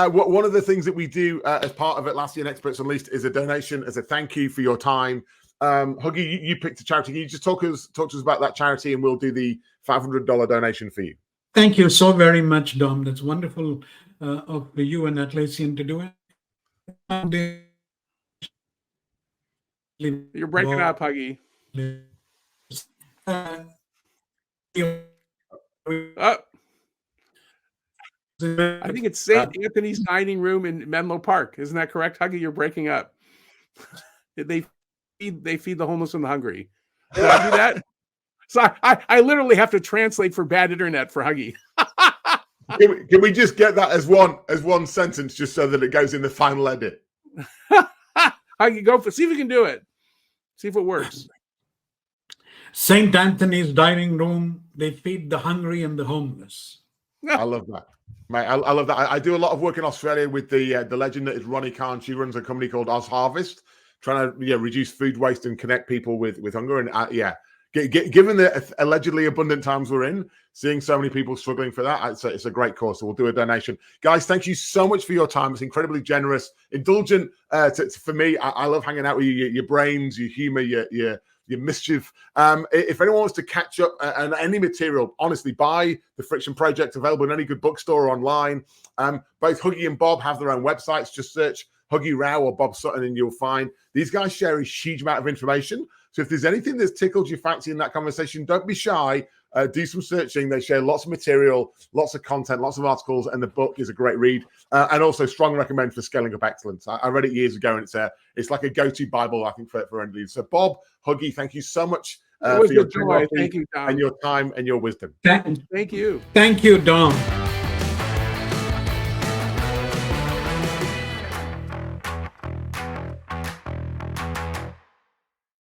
One of the things that we do as part of Atlassian Experts Unleashed is a donation as a thank you for your time. Huggy, you picked a charity. Can you just talk to us about that charity, and we'll do the $500 donation for you. Thank you so very much, Dom. That's wonderful of you and Atlassian to do it. You're breaking up, Huggy. I think it's St. Anthony's dining room in Menlo Park. Isn't that correct, Huggy? You're breaking up. They feed the homeless and the hungry. Did I do that? So I literally have to translate for bad internet for Huggy. Can we just get that as one sentence, just so that it goes in the final edit? Huggy, go see if you can do it. See if it works. St. Anthony's dining room. They feed the hungry and the homeless. I love that. Mate, I love that. I do a lot of work in Australia with the legend that is Ronnie Khan. She runs a company called Oz Harvest, trying to reduce food waste and connect people with hunger. And given the allegedly abundant times we're in, seeing so many people struggling for that, it's a great cause. So we'll do a donation. Guys, thank you so much for your time. It's incredibly generous, indulgent for me. I love hanging out with you. Your brains, your humor, your your mischief. If anyone wants to catch up on any material, honestly, buy The Friction Project, available in any good bookstore or online. Both Huggy and Bob have their own websites. Just search Huggy Rao or Bob Sutton and you'll find these guys share a huge amount of information. So if there's anything that's tickled your fancy in that conversation, don't be shy. Do some searching. They share lots of material, lots of content, lots of articles, and the book is a great read. And also strong recommend for scaling up excellence. I read it years ago, and it's like a go-to Bible, I think, for any leaders. So Bob, Huggy, thank you so much for your generosity and your time and your wisdom. Thank you. Thank you, Dom.